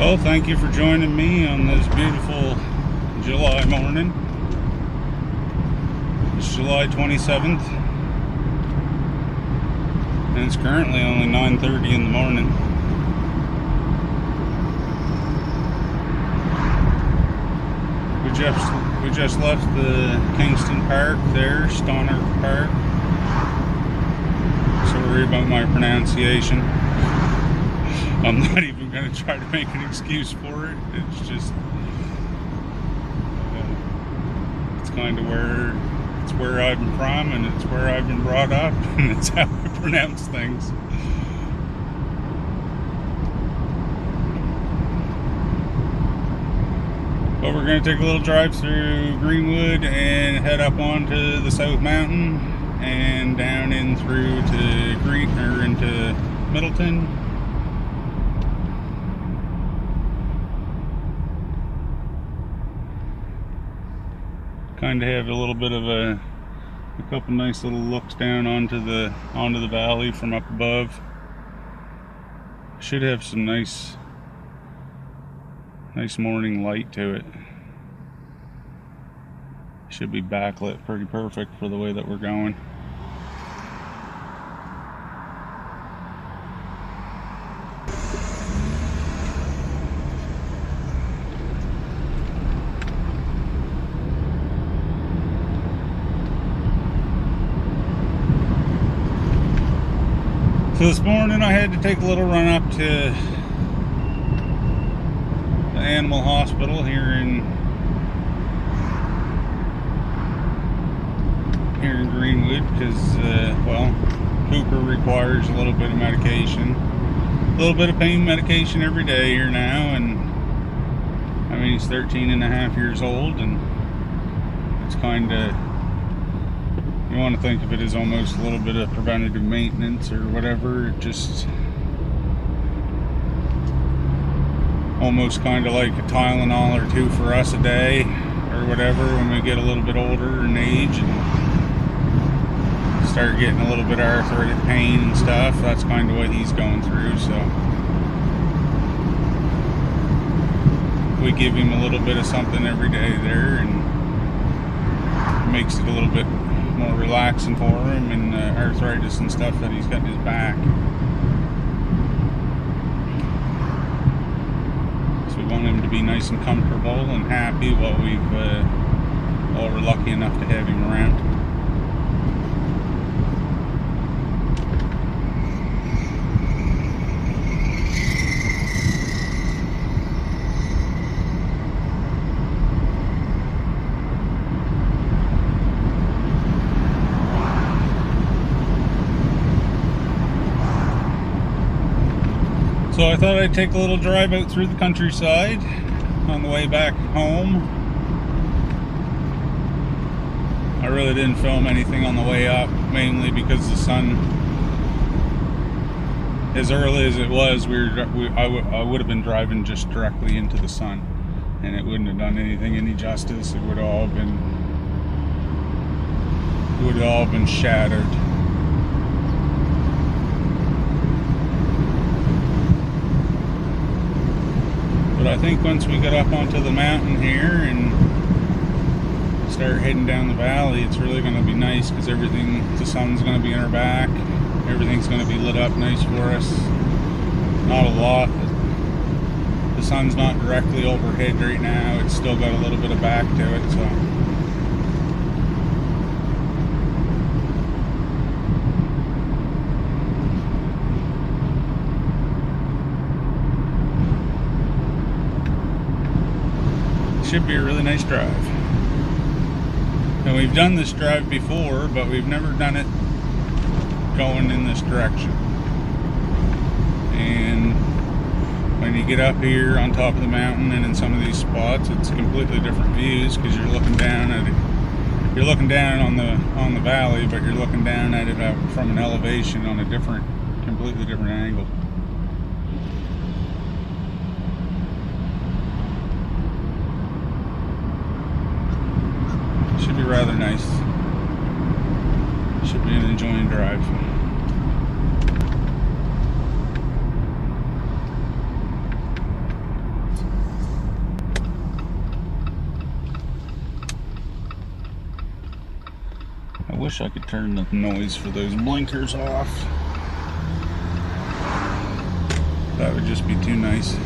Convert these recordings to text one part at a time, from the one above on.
Well, thank you for joining me on this beautiful July morning. It's July 27th, and it's currently only 9:30 in the morning. We just left the Kingston Park there, Stronach Park. Sorry about my pronunciation. I'm not even going to try to make an excuse for it. It's just, it's kind of where I'm from, and it's where I've been brought up, and it's how I pronounce things. But we're going to take a little drive through Greenwood and head up onto the South Mountain and down in through to into Middleton. Kind of have a little bit of a couple nice little looks down onto the valley from up above. Should have some nice morning light to it. Should be backlit pretty perfect for the way that we're going. So this morning I had to take a little run up to the animal hospital here in Greenwood because, well, Cooper requires a little bit of medication, a little bit of pain medication every day here now, and I mean he's 13 and a half years old, and it's kind of, you want to think of it as almost a little bit of preventative maintenance or whatever. It just almost kind of like a Tylenol or two for us a day or whatever when we get a little bit older in age and start getting a little bit of arthritic pain and stuff. That's kind of what he's going through, so we give him a little bit of something every day there, and it makes it a little bit more relaxing for him, and arthritis and stuff that he's got in his back. So we want him to be nice and comfortable and happy while we're lucky enough to have him around. So I thought I'd take a little drive out through the countryside on the way back home. I really didn't film anything on the way up, mainly because the sun, as early as it was, I would have been driving just directly into the sun, and it wouldn't have done anything any justice. It would have all been shattered. But I think once we get up onto the mountain here and start heading down the valley, it's really going to be nice because the sun's going to be in our back. Everything's going to be lit up nice for us. Not a lot. The sun's not directly overhead right now. It's still got a little bit of back to it, so should be a really nice drive. And we've done this drive before, but we've never done it going in this direction. And when you get up here on top of the mountain and in some of these spots, it's completely different views because you're looking down at it. You're looking down on the valley, but you're looking down at it from an elevation on a completely different angle. Should be rather nice. Should be an enjoying drive. wish I could turn the noise for those blinkers off. That would just be too nice.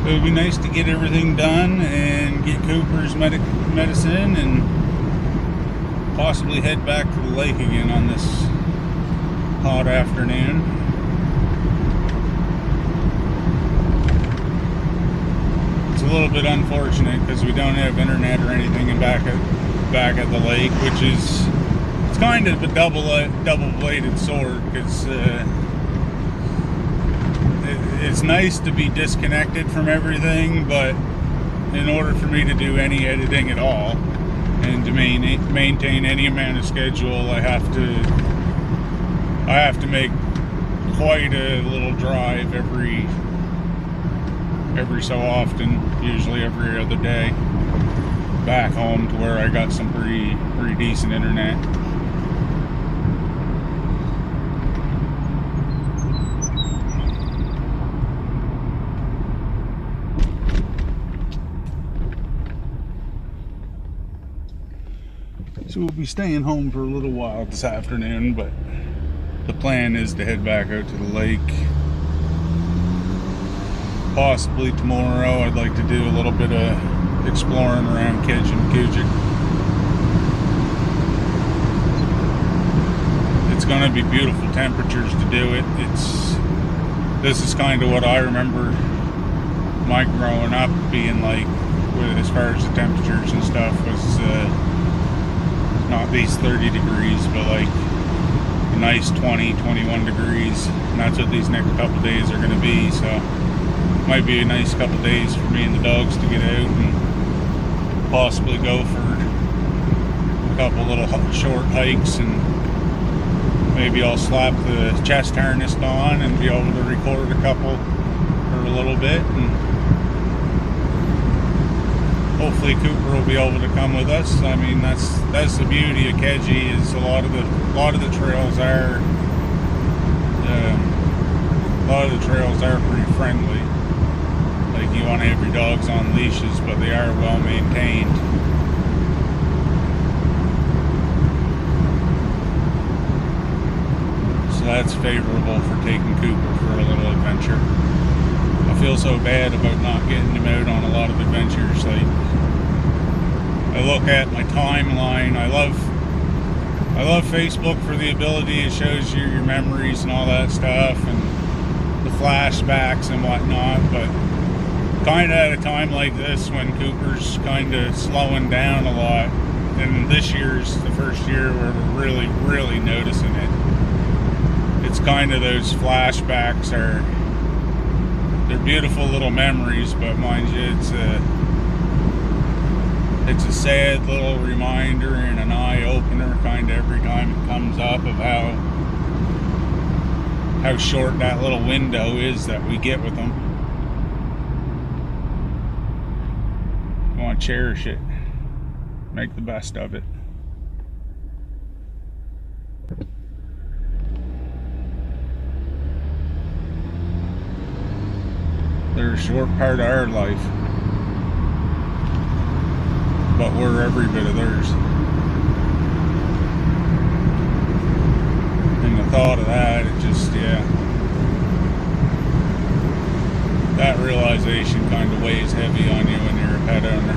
It would be nice to get everything done and get Cooper's medicine and possibly head back to the lake again on this hot afternoon. It's a little bit unfortunate because we don't have internet or anything back at the lake, which is, it's kind of a double-bladed sword, because it's nice to be disconnected from everything, but in order for me to do any editing at all and to maintain any amount of schedule, I have to make quite a little drive every so often, usually every other day, back home to where I got some pretty decent internet. So we'll be staying home for a little while this afternoon, but the plan is to head back out to the lake. Possibly tomorrow. I'd like to do a little bit of exploring around Kingston. It's going to be beautiful temperatures to do it. This is kind of what I remember my growing up being like, as far as the temperatures and stuff, was not these 30 degrees, but like a nice 20, 21 degrees. And that's what these next couple of days are going to be. So it might be a nice couple of days for me and the dogs to get out and possibly go for a couple little short hikes, and maybe I'll slap the chest harness on and be able to record a couple for a little bit, and hopefully Cooper will be able to come with us. I mean, that's the beauty of Kedgie, is a lot of the trails are pretty friendly. Like, you want to have your dogs on leashes, but they are well maintained. So that's favorable for taking Cooper for a little adventure. I feel so bad about not getting him out on a lot of adventures. Like, I look at my timeline. I love Facebook for the ability, it shows you your memories and all that stuff and the flashbacks and whatnot, but kind of at a time like this when Cooper's kind of slowing down a lot, and this year's the first year where we're really noticing it. It's kind of those flashbacks they're beautiful little memories, but mind you, it's a sad little reminder and an eye-opener kind of every time it comes up of how short that little window is that we get with them. You want to cherish it, make the best of it. They're a short part of our life, but we're every bit of theirs. And the thought of that, it just, that realization kind of weighs heavy on you when you're a pet owner.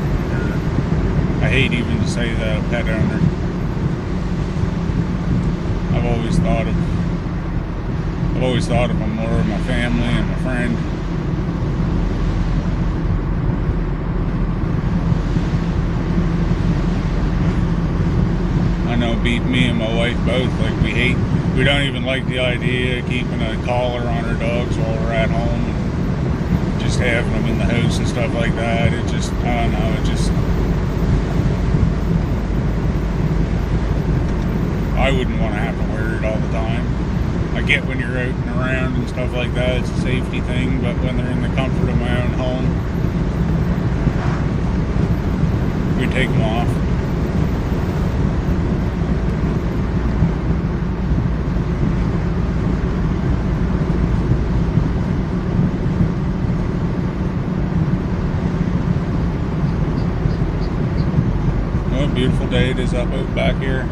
I hate even to say that, a pet owner. I've always thought of them more of my family and my friend. I know me and my wife both, like, we don't even like the idea of keeping a collar on our dogs while we're at home. It just just having them in the house and stuff like that. It just, I don't know, it just, I wouldn't want to have to wear it all the time. I get when you're out and around and stuff like that, it's a safety thing, but when they're in the comfort of my own home, we take them off. What a beautiful day it is up out back here.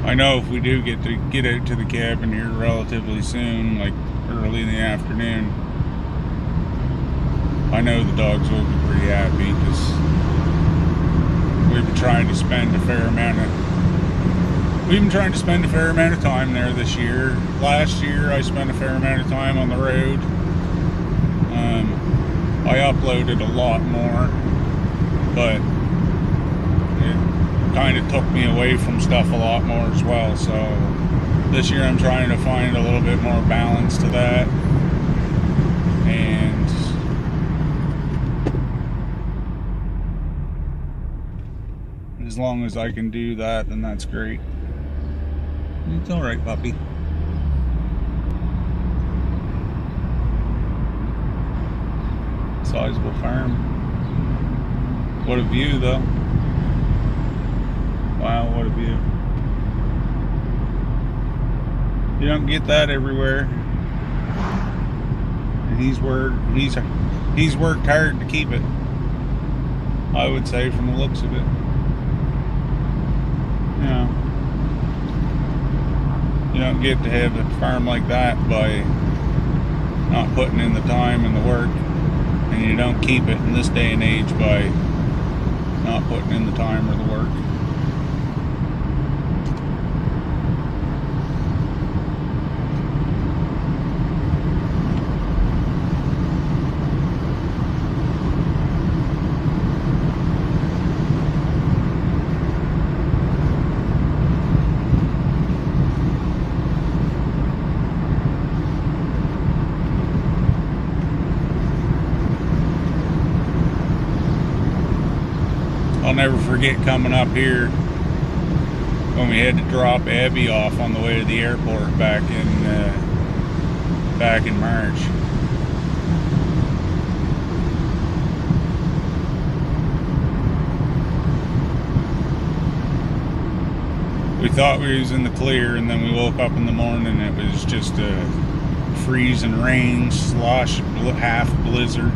I know if we do get out to the cabin here relatively soon, like early in the afternoon, I know the dogs will be pretty happy because we've been trying to spend a fair amount of time there this year. Last year I spent a fair amount of time on the road. I uploaded a lot more, but kind of took me away from stuff a lot more as well. So this year I'm trying to find a little bit more balance to that, and as long as I can do that, then that's great. It's all right, puppy. Sizable farm. What a view, though. Wow, what a view. You don't get that everywhere. And he's worked hard to keep it, I would say, from the looks of it. You know, you don't get to have a farm like that by not putting in the time and the work. And you don't keep it in this day and age by not putting in the time or the work. I'll never forget coming up here when we had to drop Abby off on the way to the airport back in March. We thought we was in the clear, and then we woke up in the morning and it was just a freezing rain, slosh, half blizzard.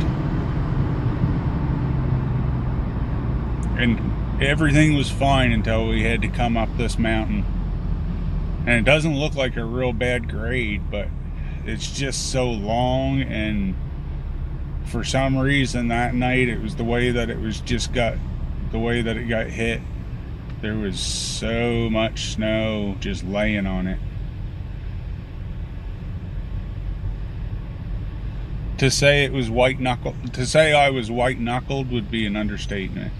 And everything was fine until we had to come up this mountain. And it doesn't look like a real bad grade, but it's just so long, and for some reason that night it was the way that it got hit. There was so much snow just laying on it. To say I was white knuckled would be an understatement.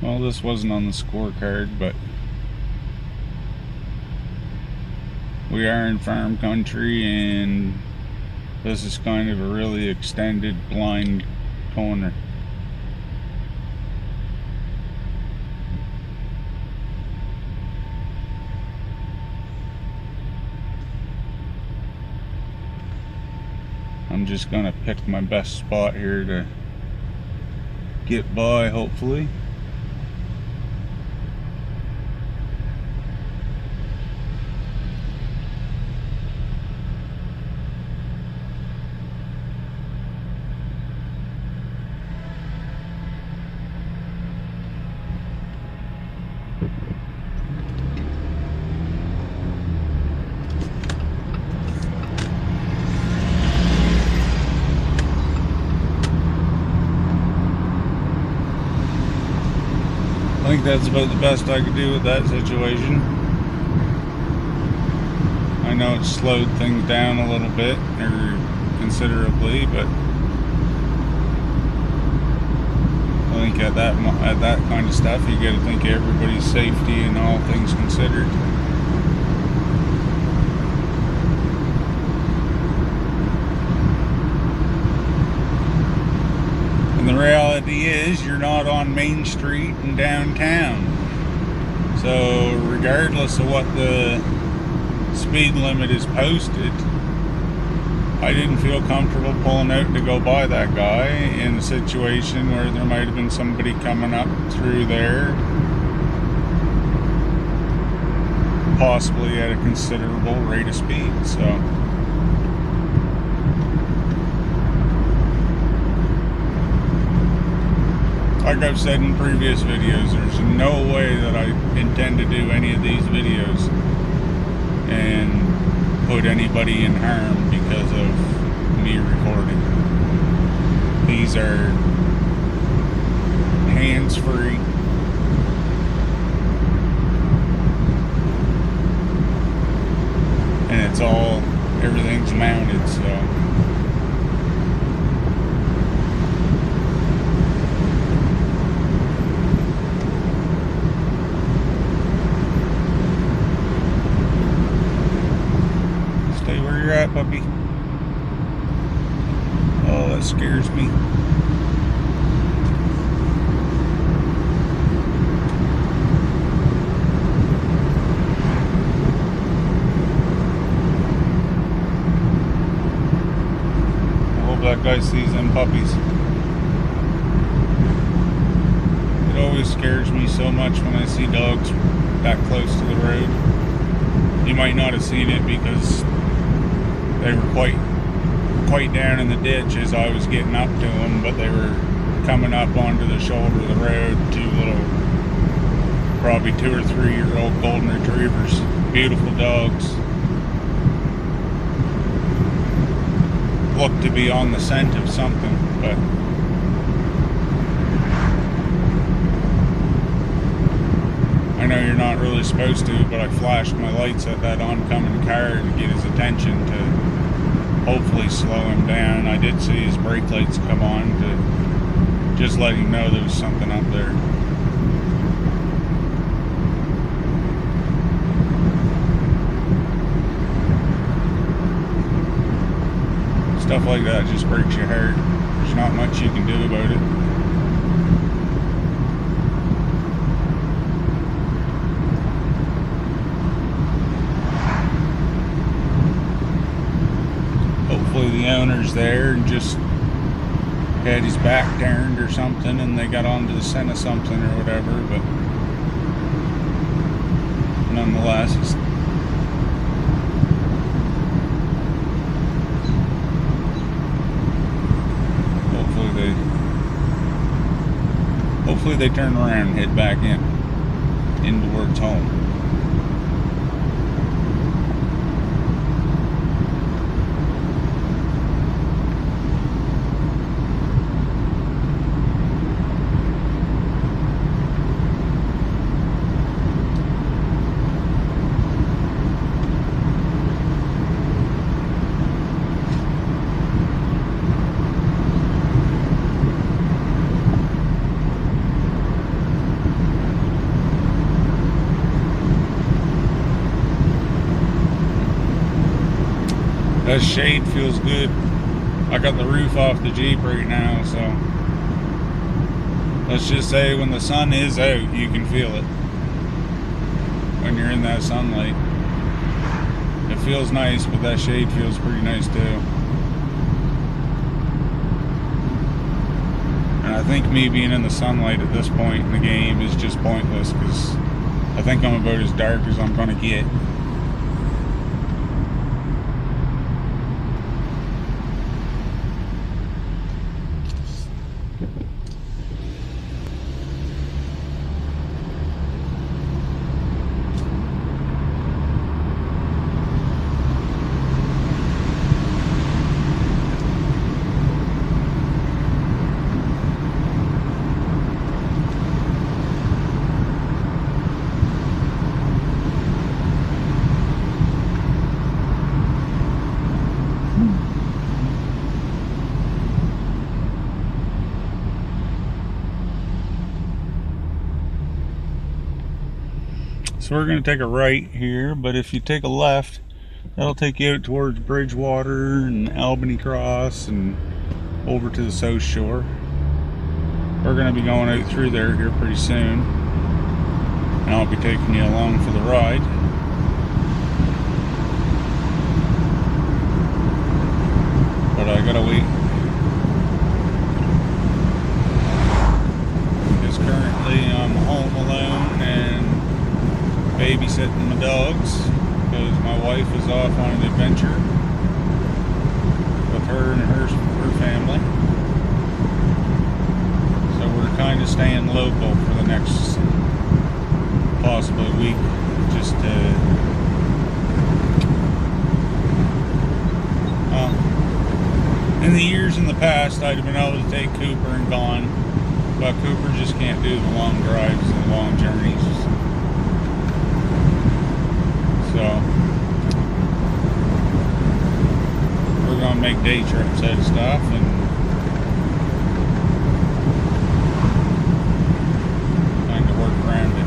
Well, this wasn't on the scorecard, but we are in farm country, and this is kind of a really extended blind corner. I'm just gonna pick my best spot here to get by, hopefully. think that's about the best I could do with that situation. I know it's slowed things down a little bit, or considerably, but I think at that kind of stuff, you got to think of everybody's safety and all things considered. And the reality is, you're not on Main Street in downtown. So regardless of what the speed limit is posted, I didn't feel comfortable pulling out to go by that guy in a situation where there might have been somebody coming up through there, possibly at a considerable rate of speed. So like I've said in previous videos, there's no way that I intend to do any of these videos and put anybody in harm because of me recording. These are hands-free. And it's all, everything's mounted, so. You're at, puppy. Oh, that scares me. I hope that guy sees them puppies. It always scares me so much when I see dogs that close to the road. You might not have seen it because they were quite down in the ditch as I was getting up to them, but they were coming up onto the shoulder of the road. Two little, probably 2 or 3 year old golden retrievers. Beautiful dogs. Looked to be on the scent of something, but I know you're not really supposed to, but I flashed my lights at that oncoming car to get his attention to hopefully slow him down. I did see his brake lights come on to just let him know there was something up there. Stuff like that just breaks your heart. There's not much you can do about it. Hopefully the owner's there and just had his back turned or something and they got onto the scent of something or whatever, but nonetheless, hopefully they turn around and head back in towards home. That shade feels good. I got the roof off the Jeep right now, so let's just say when the sun is out, you can feel it when you're in that sunlight. It feels nice, but that shade feels pretty nice too. And I think me being in the sunlight at this point in the game is just pointless because I think I'm about as dark as I'm gonna get. So we're going to take a right here, but if you take a left, that'll take you out towards Bridgewater and Albany Cross and over to the South Shore. We're going to be going out through there here pretty soon, and I'll be taking you along for the ride. But I gotta wait, because currently I'm home alone and babysitting my dogs, because my wife is off on an adventure with her and her family. So we're kind of staying local for the next possibly week, just to in the years in the past I'd have been able to take Cooper and gone, but Cooper just can't do the long drives and the long journeys. So we're gonna make day trips out of stuff and kind of work around it.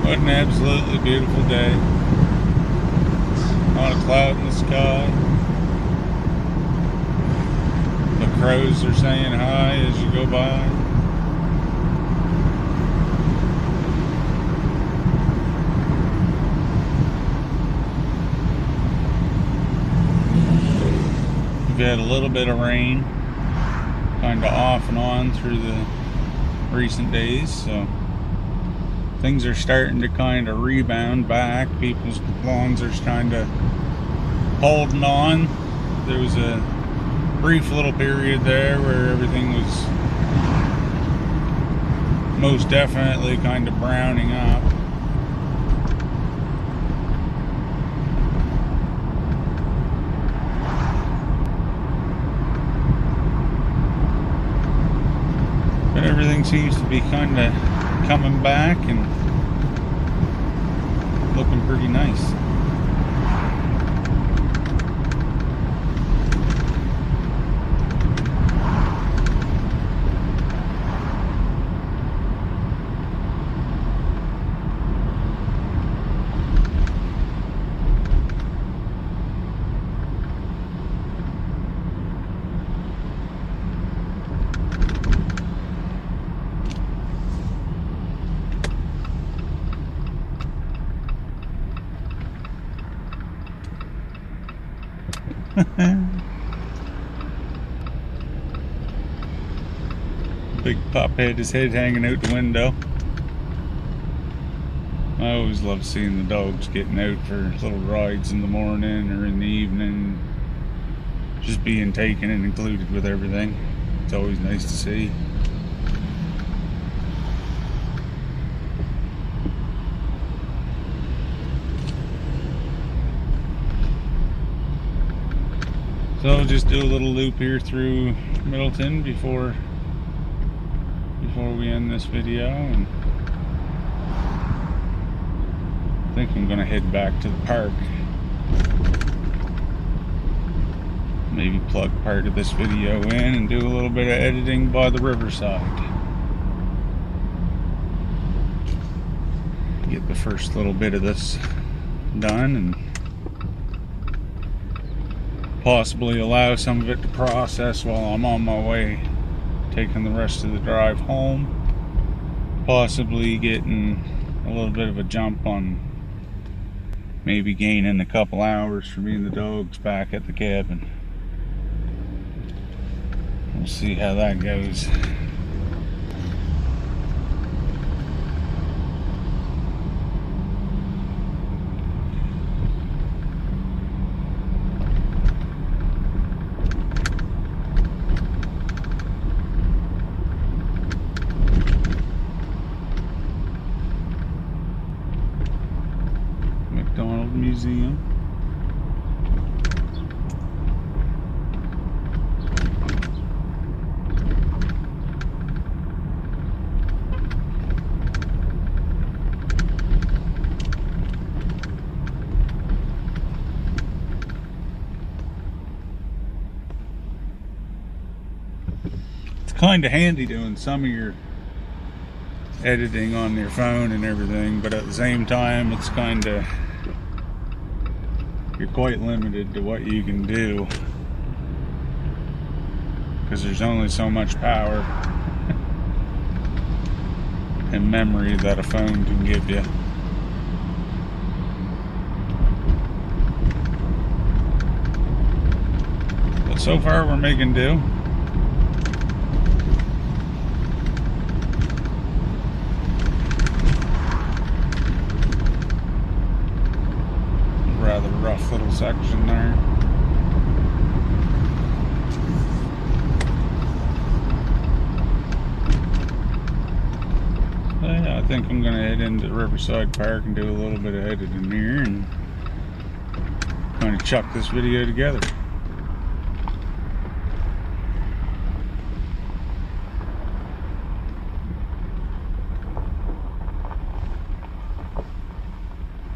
What an absolutely beautiful day. Not a cloud in the sky. The crows are saying hi as you go by. We've had a little bit of rain, kind of off and on through the recent days, so things are starting to kind of rebound back. People's lawns are kind of holding on. There was a brief little period there where everything was most definitely kind of browning up. But everything seems to be kind of coming back and looking pretty nice. Big pup had his head hanging out the window. I always love seeing the dogs getting out for little rides in the morning or in the evening, just being taken and included with everything. It's always nice to see. So I'll just do a little loop here through Middleton before we end this video, and I think I'm gonna head back to the park. Maybe plug part of this video in and do a little bit of editing by the Riverside. Get the first little bit of this done and possibly allow some of it to process while I'm on my way, taking the rest of the drive home. Possibly getting a little bit of a jump on maybe gaining a couple hours for me and the dogs back at the cabin. We'll see how that goes. Museum. It's kind of handy doing some of your editing on your phone and everything, but at the same time it's kind of, you're quite limited to what you can do because there's only so much power and memory that a phone can give you. But so far we're making do. Rather rough little section there. Yeah, I think I'm gonna head into Riverside Park and do a little bit of editing here and kind of chuck this video together.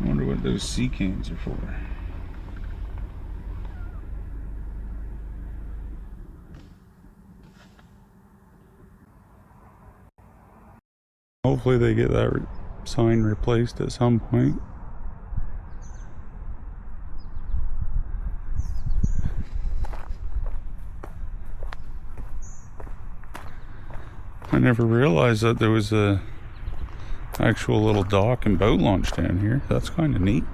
I wonder what those sea cans are for. Hopefully they get that sign replaced at some point. I never realized that there was a actual little dock and boat launch down here. That's kind of neat.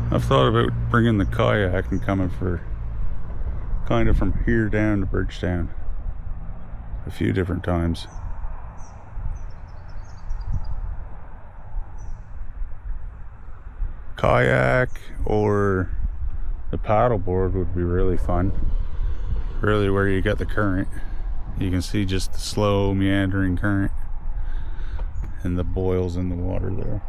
I've thought about bringing the kayak and coming for kind of from here down to Bridgetown a few different times. Kayak or the paddleboard would be really fun. Really where you get the current. You can see just the slow meandering current and the boils in the water there.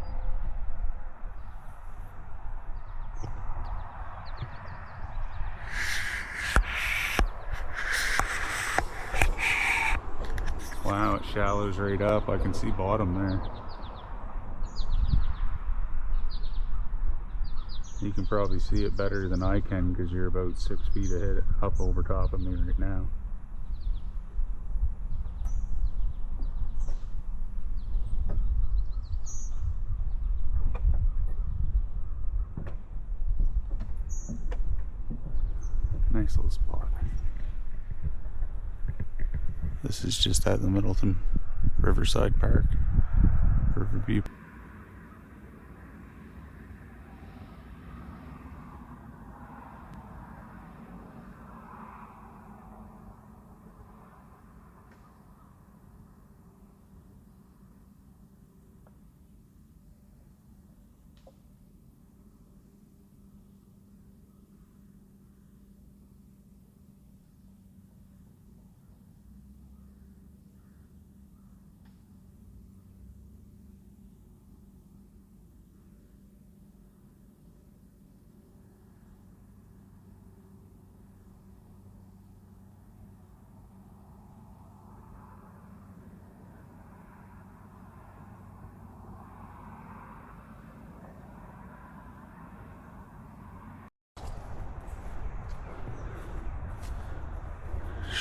Wow, it shallows right up. I can see bottom there. You can probably see it better than I can because you're about 6 feet ahead, up over top of me right now. Nice little spot. This is just at the Middleton Riverside Park, Riverview.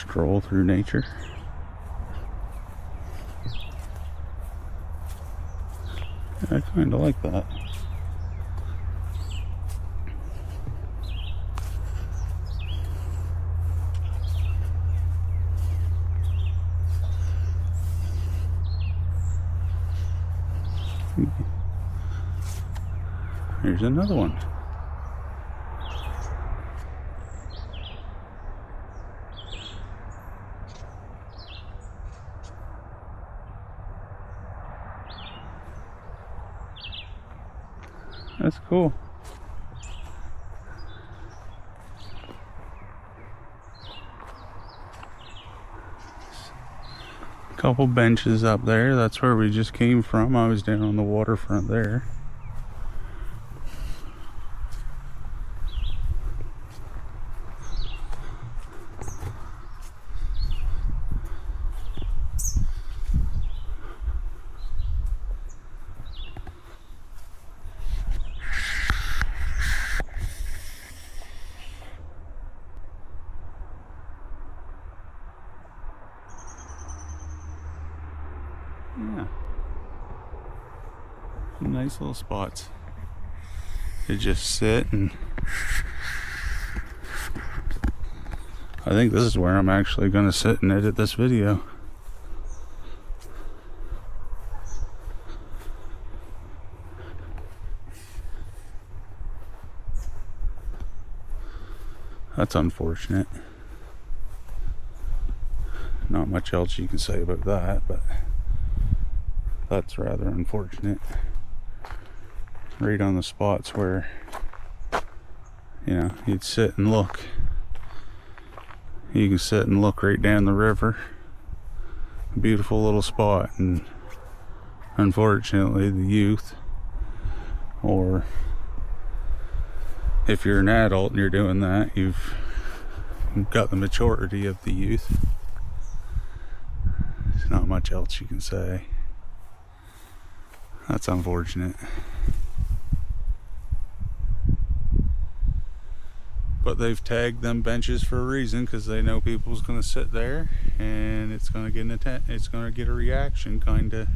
stroll through nature. I kind of like that. Here's another one. That's cool. Couple benches up there. That's where we just came from. I was down on the waterfront there. Yeah. Some nice little spots to just sit, and I think this is where I'm actually going to sit and edit this video. That's unfortunate. Not much else you can say about that, but that's rather unfortunate. Right on the spots where, you know, you'd sit and look. You can sit and look right down the river. A beautiful little spot, and unfortunately the youth, or if you're an adult and you're doing that, you've got the maturity of the youth. There's not much else you can say. That's unfortunate. But they've tagged them benches for a reason, because they know people's going to sit there and it's going to get a reaction, kind of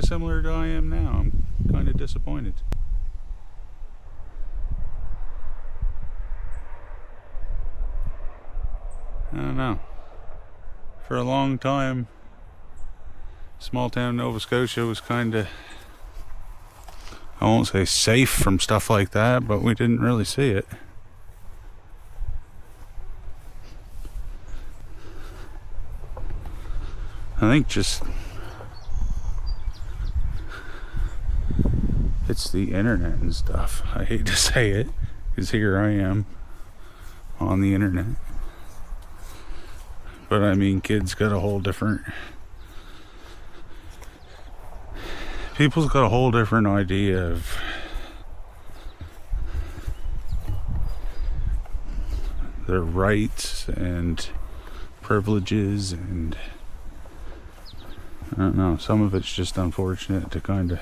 similar to I am now. I'm kind of disappointed. I don't know. For a long time, small town Nova Scotia was kind of, I won't say safe from stuff like that, but we didn't really see it. I think just, it's the internet and stuff. I hate to say it, because here I am on the internet. But I mean, kids got a whole different, people's got a whole different idea of their rights and privileges, and I don't know, some of it's just unfortunate to kind of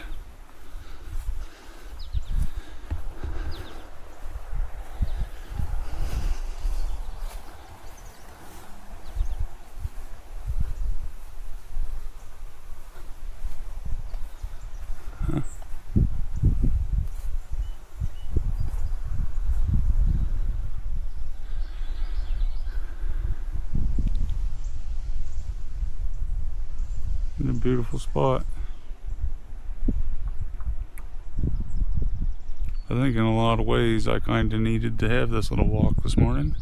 a beautiful spot. I think in a lot of ways I kind of needed to have this little walk this morning.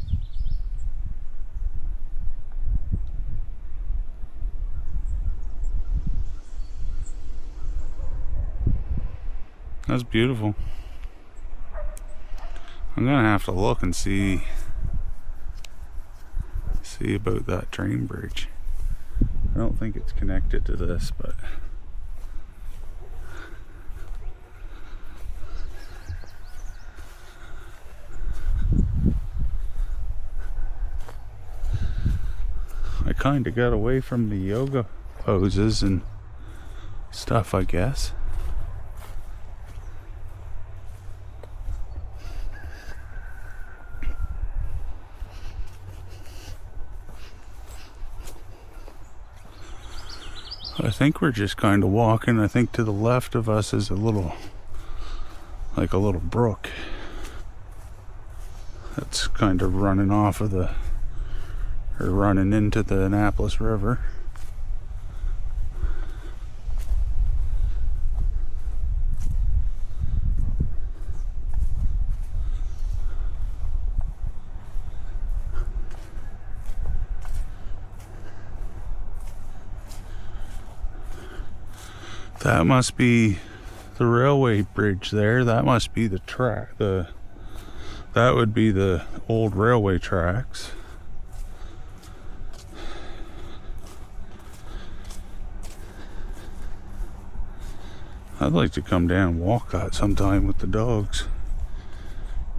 That's beautiful. I'm gonna have to look and see about that train bridge. I don't think it's connected to this, but I kind of got away from the yoga poses and stuff, I guess. I think we're just kind of walking. I think to the left of us is a little brook that's kind of running off of running into the Annapolis River. That must be the railway bridge there. That must be the track. That would be the old railway tracks. I'd like to come down and walk that sometime with the dogs.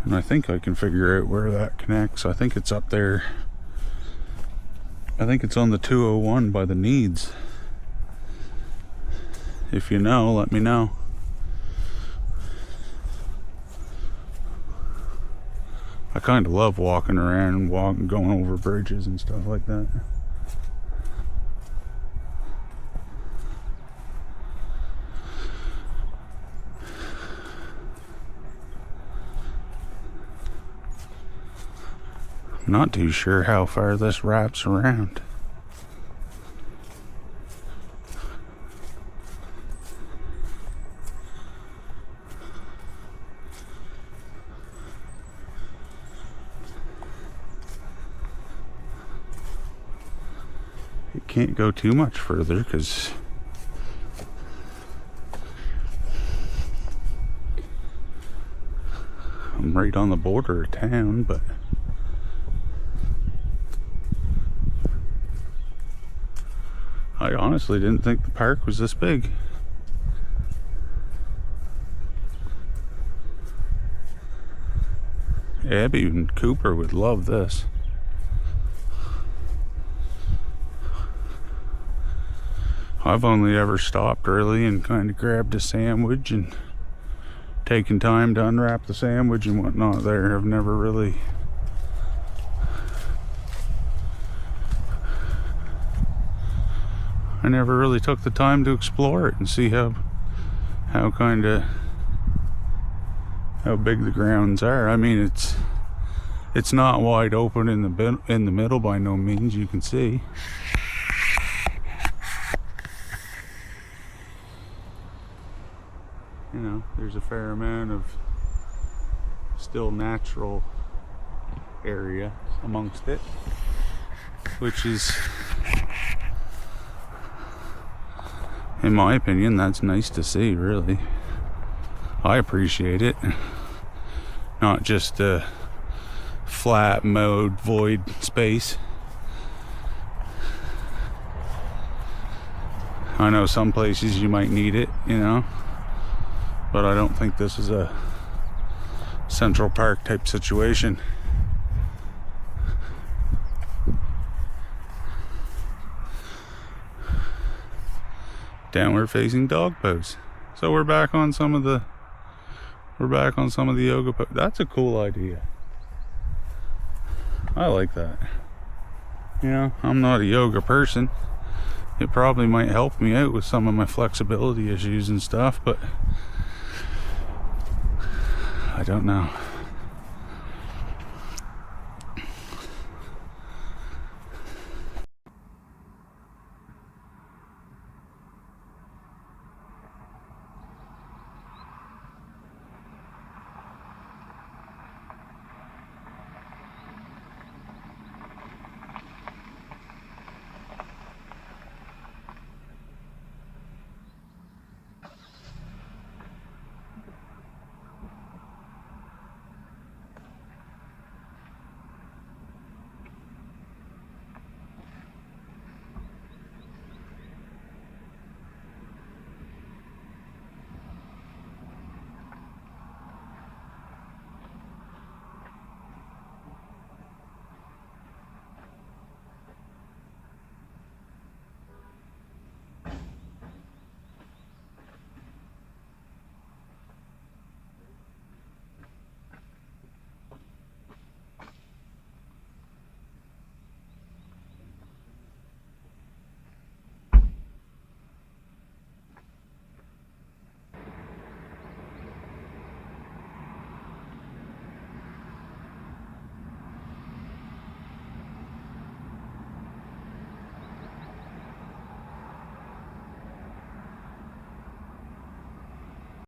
And I think I can figure out where that connects. I think it's up there. I think it's on the 201 by the Needs. If you know, let me know. I kind of love walking around and going over bridges and stuff like that. I'm not too sure how far this wraps around. It can't go too much further because I'm right on the border of town, but I honestly didn't think the park was this big. Abby and Cooper would love this. I've only ever stopped early and kind of grabbed a sandwich and taken time to unwrap the sandwich and whatnot there. I've never really took the time to explore it and see how big the grounds are. I mean, it's not wide open in the middle by no means, you can see. You know, there's a fair amount of still natural area amongst it, which is, in my opinion, that's nice to see, really. I appreciate it. Not just a flat mode void space. I know some places you might need it, you know, but I don't think this is a Central Park type situation. Downward facing dog pose. So we're back on some of the yoga pose. That's a cool idea. I like that. You know, I'm not a yoga person. It probably might help me out with some of my flexibility issues and stuff, but I don't know.